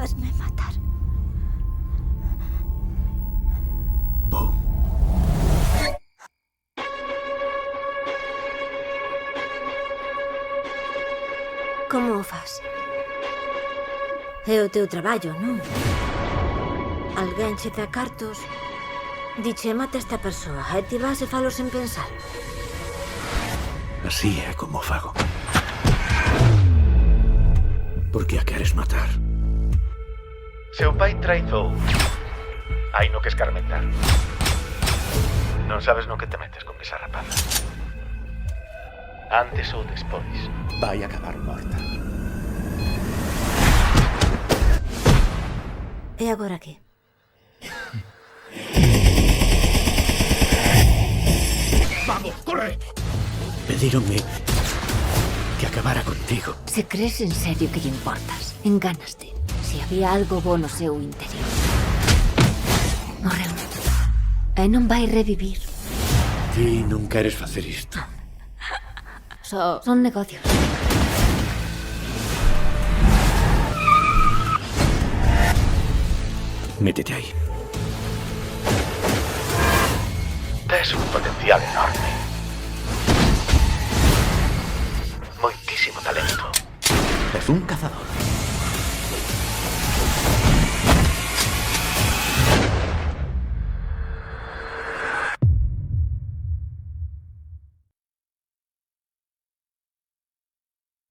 Fásme matar. Bo. Como o fas? É o teu traballo, non? Alguén che dá cartos, diche mata esta persoa e ti vas e falo sen pensar. Así é como o fago. Por que a queres matar? Seu pai traizou. Hai no que escarmentar. Non sabes no que te metes con esa rapaza. Antes ou despois vai acabar morta. E agora que? Vamos, corre! Pedíronme que acabara contigo. Se crees en serio que lle importas, engánaste. Se había algo bo no seu interior. Morreu. E non vai revivir. Ti non queres facer isto. Son negocios. Métete aí. Tes un potencial enorme. Moitísimo talento. Es un cazador.